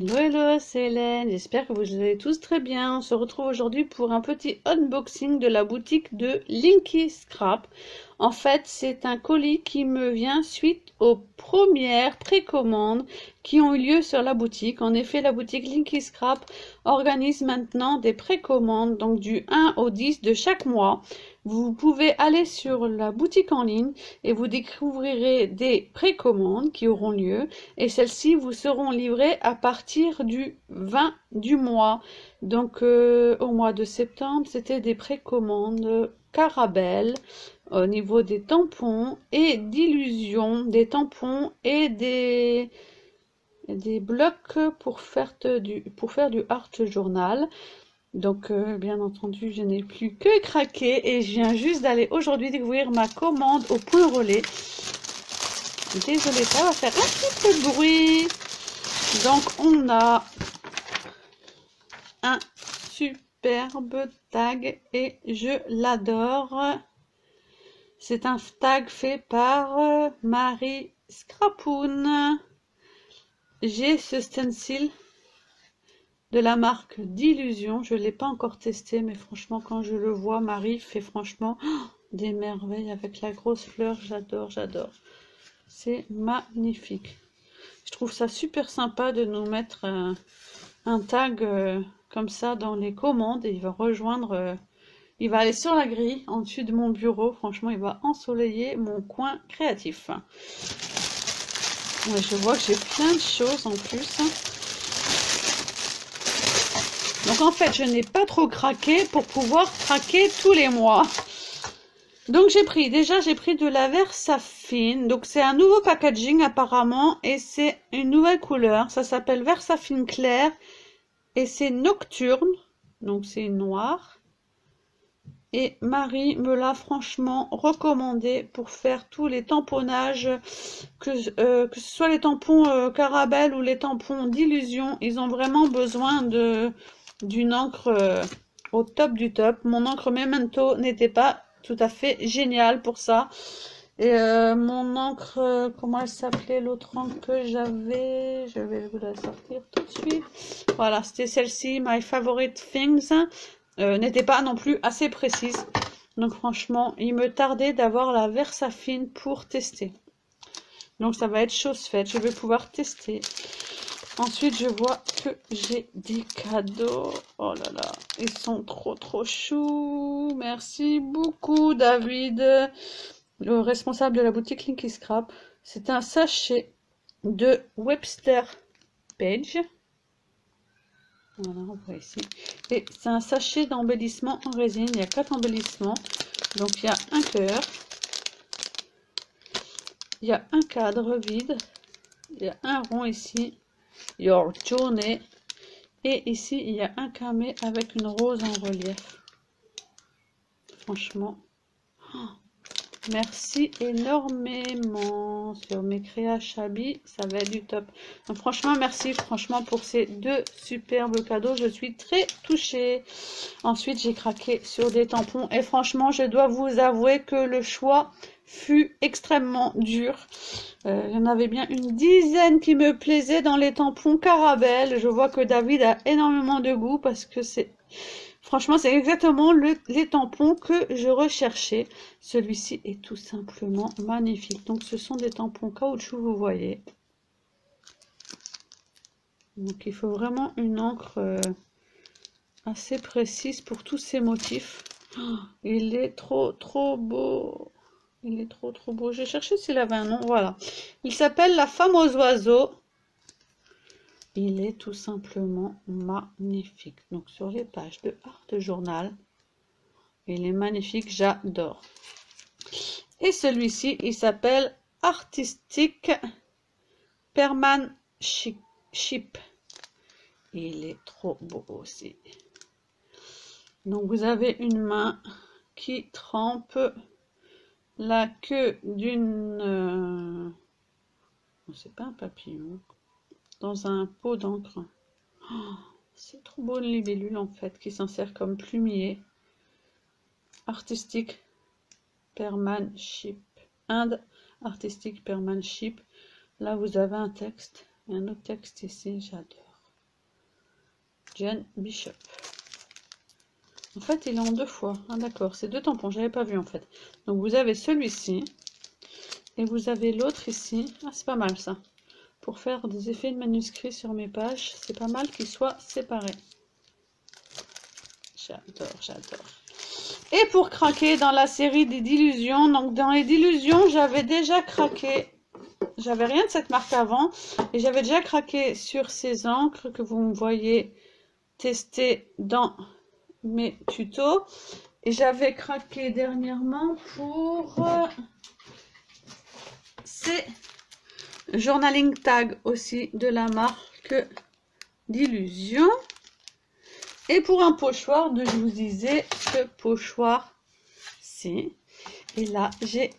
Hello, hello, c'est Hélène. J'espère que vous allez tous très bien. On se retrouve aujourd'hui pour un petit unboxing de la boutique de Linky Scrap. En fait, c'est un colis qui me vient suite aux premières précommandes qui ont eu lieu sur la boutique. En effet, la boutique Linky Scrap organise maintenant des précommandes, donc du 1 au 10 de chaque mois. Vous pouvez aller sur la boutique en ligne et vous découvrirez des précommandes qui auront lieu et celles-ci vous seront livrées à partir du 20 du mois. Donc au mois de septembre, c'était des précommandes Carabelle au niveau des tampons et d'illusions, des tampons et des blocs pour faire du art journal. Donc, bien entendu, je n'ai plus que craqué et je viens juste d'aller aujourd'hui découvrir ma commande au point relais. Désolée, ça va faire un petit peu de bruit. Donc, on a un superbe tag et je l'adore. C'est un tag fait par Marie Scrapoun. J'ai ce stencil de la marque d'Illusion. Je ne l'ai pas encore testé, mais franchement, quand je le vois, Marie fait franchement des merveilles avec la grosse fleur. J'adore, j'adore. C'est magnifique. Je trouve ça super sympa de nous mettre un tag comme ça dans les commandes. Et il va rejoindre, il va aller sur la grille en dessus de mon bureau. Franchement, il va ensoleiller mon coin créatif. Ouais, je vois que j'ai plein de choses en plus. Donc en fait, je n'ai pas trop craqué pour pouvoir craquer tous les mois. Donc j'ai pris de la Versafine. Donc c'est un nouveau packaging apparemment et c'est une nouvelle couleur. Ça s'appelle Versafine clair et c'est nocturne. Donc c'est noir. Et Marie me l'a franchement recommandé pour faire tous les tamponnages, que ce soit les tampons Carabelle ou les tampons d'Illusion. Ils ont vraiment besoin d'une encre au top du top. Mon encre Memento n'était pas tout à fait géniale pour ça. Et mon encre, comment elle s'appelait l'autre encre que j'avais? Je vais vous la sortir tout de suite. Voilà, c'était celle-ci, My Favorite Things. N'était pas non plus assez précise. Donc franchement, il me tardait d'avoir la Versafine pour tester. Donc ça va être chose faite, je vais pouvoir tester. Ensuite, je vois que j'ai des cadeaux. Oh là là, ils sont trop choux. Merci beaucoup, David, le responsable de la boutique Linky Scrap. C'est un sachet de Webster Page. Voilà, on voit ici. Et c'est un sachet d'embellissement en résine. Il y a 4 embellissements. Donc, il y a un cœur. Il y a un cadre vide. Il y a un rond ici. Your Journey. Et ici, il y a un camé avec une rose en relief. Franchement, merci énormément sur mes créas Chabi, ça va être du top. Donc franchement, merci franchement pour ces deux superbes cadeaux, je suis très touchée. Ensuite, j'ai craqué sur des tampons et franchement, je dois vous avouer que le choix fut extrêmement dur. Il y en avait bien une dizaine qui me plaisaient dans les tampons Carabelle. Je vois que David a énormément de goût parce que c'est... Franchement, c'est exactement les tampons que je recherchais. Celui-ci est tout simplement magnifique. Donc, ce sont des tampons caoutchouc, vous voyez. Donc, il faut vraiment une encre assez précise pour tous ces motifs. Oh, il est trop beau. Il est trop beau. J'ai cherché s'il avait un nom. Voilà. Il s'appelle La Femme aux oiseaux. Il est tout simplement magnifique. Donc sur les pages de Art Journal, il est magnifique, j'adore. Et celui-ci, il s'appelle Artistic Permanship. Il est trop beau aussi. Donc vous avez une main qui trempe la queue d'une... c'est pas un papillon. Dans un pot d'encre. Oh, c'est trop beau, une libellule en fait qui s'en sert comme plumier. Artistic Permanship. Inde Artistic Permanship. Là vous avez un texte et un autre texte ici, j'adore. Jane Bishop. En fait, il est en deux fois. Ah d'accord, c'est deux tampons, j'avais pas vu en fait. Donc vous avez celui-ci et vous avez l'autre ici. Ah, c'est pas mal ça. Pour faire des effets de manuscrits sur mes pages, c'est pas mal qu'ils soient séparés. J'adore, j'adore. Et pour craquer dans la série des D'Illusions, donc dans les D'Illusions, j'avais déjà craqué. J'avais rien de cette marque avant et j'avais déjà craqué sur ces encres que vous me voyez tester dans mes tutos. Et j'avais craqué dernièrement pour ces journaling tag aussi de la marque D'Illusions. Et pour un pochoir, je vous disais ce pochoir-ci. Et là, j'ai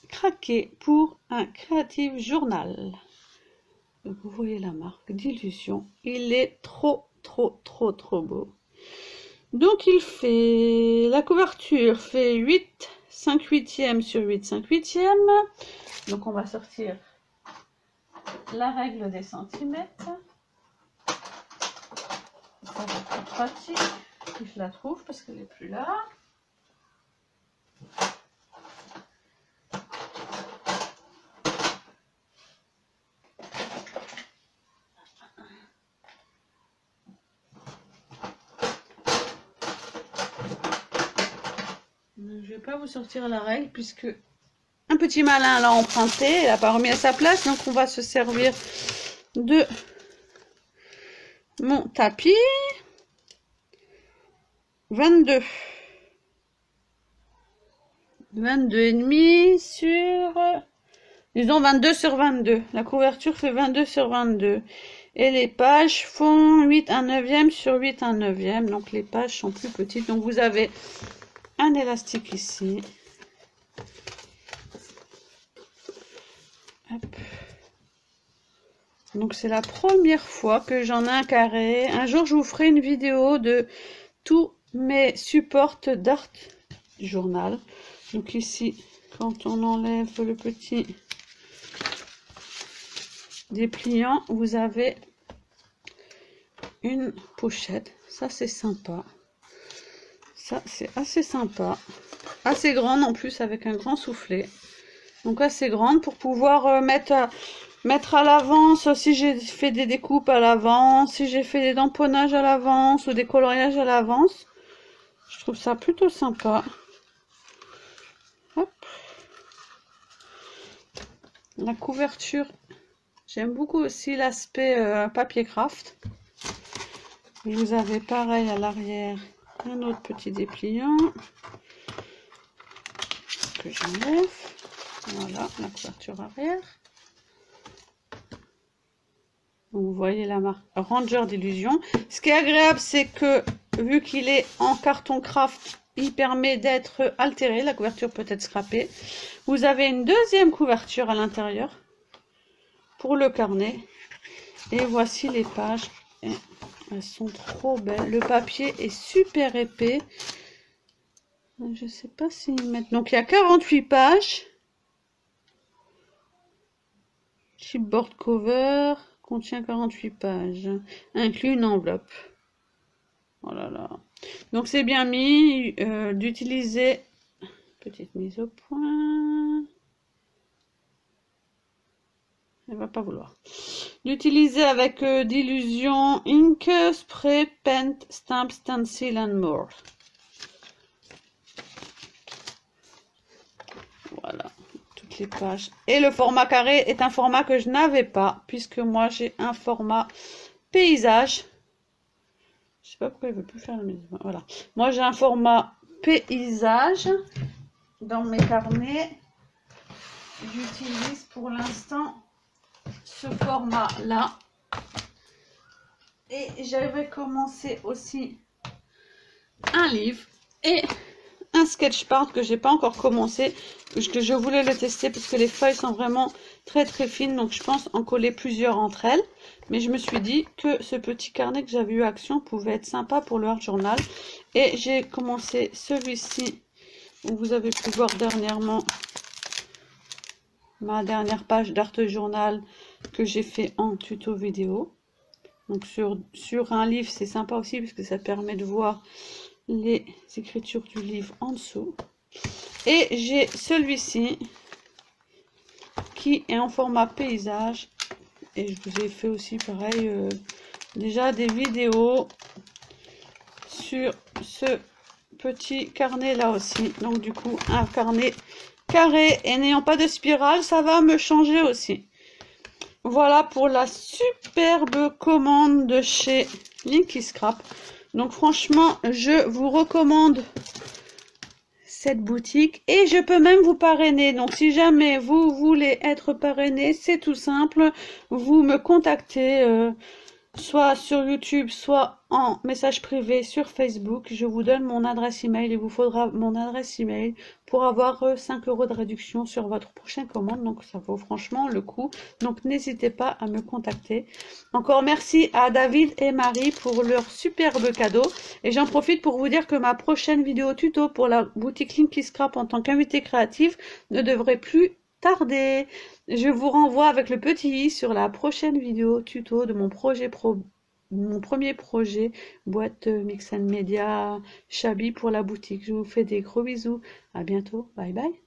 craqué pour un Creative Journal. Vous voyez la marque D'Illusions. Il est trop beau. Donc il fait, la couverture fait 8 5/8 sur 8 5/8. Donc on va sortir la règle des centimètres. Ça va être pratique. Je la trouve parce qu'elle n'est plus là. Je vais pas vous sortir la règle puisque un petit malin l'a emprunté, elle n'a pas remis à sa place, donc on va se servir de mon tapis. 22 et demi sur, disons 22 sur 22. La couverture fait 22 sur 22 et les pages font 8 1/9 sur 8 1/9. Donc les pages sont plus petites. Donc vous avez un élastique ici. Hop. Donc c'est la première fois que j'en ai un carré. Un jour je vous ferai une vidéo de tous mes supports d'art journal. Donc ici, quand on enlève le petit dépliant, vous avez une pochette. Ça c'est sympa. Ça c'est assez sympa. Assez grande en plus avec un grand soufflet. Donc assez grande pour pouvoir mettre à l'avance si j'ai fait des découpes à l'avance, si j'ai fait des tamponnages à l'avance ou des coloriages à l'avance. Je trouve ça plutôt sympa. Hop. La couverture, j'aime beaucoup aussi l'aspect papier craft. Vous avez pareil à l'arrière un autre petit dépliant que j'enlève. Voilà la couverture arrière. Vous voyez la marque Ranger d'Illusions. Ce qui est agréable, c'est que vu qu'il est en carton craft, il permet d'être altéré. La couverture peut être scrapée. Vous avez une deuxième couverture à l'intérieur pour le carnet. Et voici les pages. Et elles sont trop belles. Le papier est super épais. Je ne sais pas s'ils mettent. Donc il y a 48 pages. Chipboard cover. Contient 48 pages, inclut une enveloppe. Oh là là. Donc c'est bien mis d'utiliser, petite mise au point, elle va pas vouloir, d'utiliser avec D'Illusions ink, spray, paint, stamp, stencil and more. Voilà. Les pages. Et le format carré est un format que je n'avais pas, puisque moi j'ai un format paysage. Je sais pas pourquoi il veut plus faire la maison. Voilà. Moi j'ai un format paysage dans mes carnets. J'utilise pour l'instant ce format là. Et j'avais commencé aussi un livre et un sketchpad que j'ai pas encore commencé, que je voulais le tester parce que les feuilles sont vraiment très fines, donc je pense en coller plusieurs entre elles. Mais je me suis dit que ce petit carnet que j'avais eu Action pouvait être sympa pour le art journal. Et j'ai commencé celui-ci, où vous avez pu voir dernièrement ma dernière page d'art journal que j'ai fait en tuto vidéo. Donc sur un livre, c'est sympa aussi parce que ça permet de voir les écritures du livre en dessous. Et j'ai celui-ci qui est en format paysage. Et je vous ai fait aussi pareil déjà des vidéos sur ce petit carnet là aussi. Donc du coup un carnet carré et n'ayant pas de spirale, ça va me changer aussi. Voilà pour la superbe commande de chez Linky Scrap. Donc franchement, je vous recommande cette boutique et je peux même vous parrainer. Donc si jamais vous voulez être parrainé, c'est tout simple. Vous me contactez soit sur YouTube, soit en message privé sur Facebook. Je vous donne mon adresse email. Il vous faudra mon adresse email pour avoir 5 € de réduction sur votre prochaine commande. Donc ça vaut franchement le coup. Donc n'hésitez pas à me contacter. Encore merci à David et Marie pour leur superbe cadeau. Et j'en profite pour vous dire que ma prochaine vidéo tuto pour la boutique Linky Scrap en tant qu'invité créatif ne devrait plus tarder. Je vous renvoie avec le petit i sur la prochaine vidéo tuto de mon premier projet boîte Mix and Media Shabby pour la boutique. Je vous fais des gros bisous. À bientôt. Bye bye.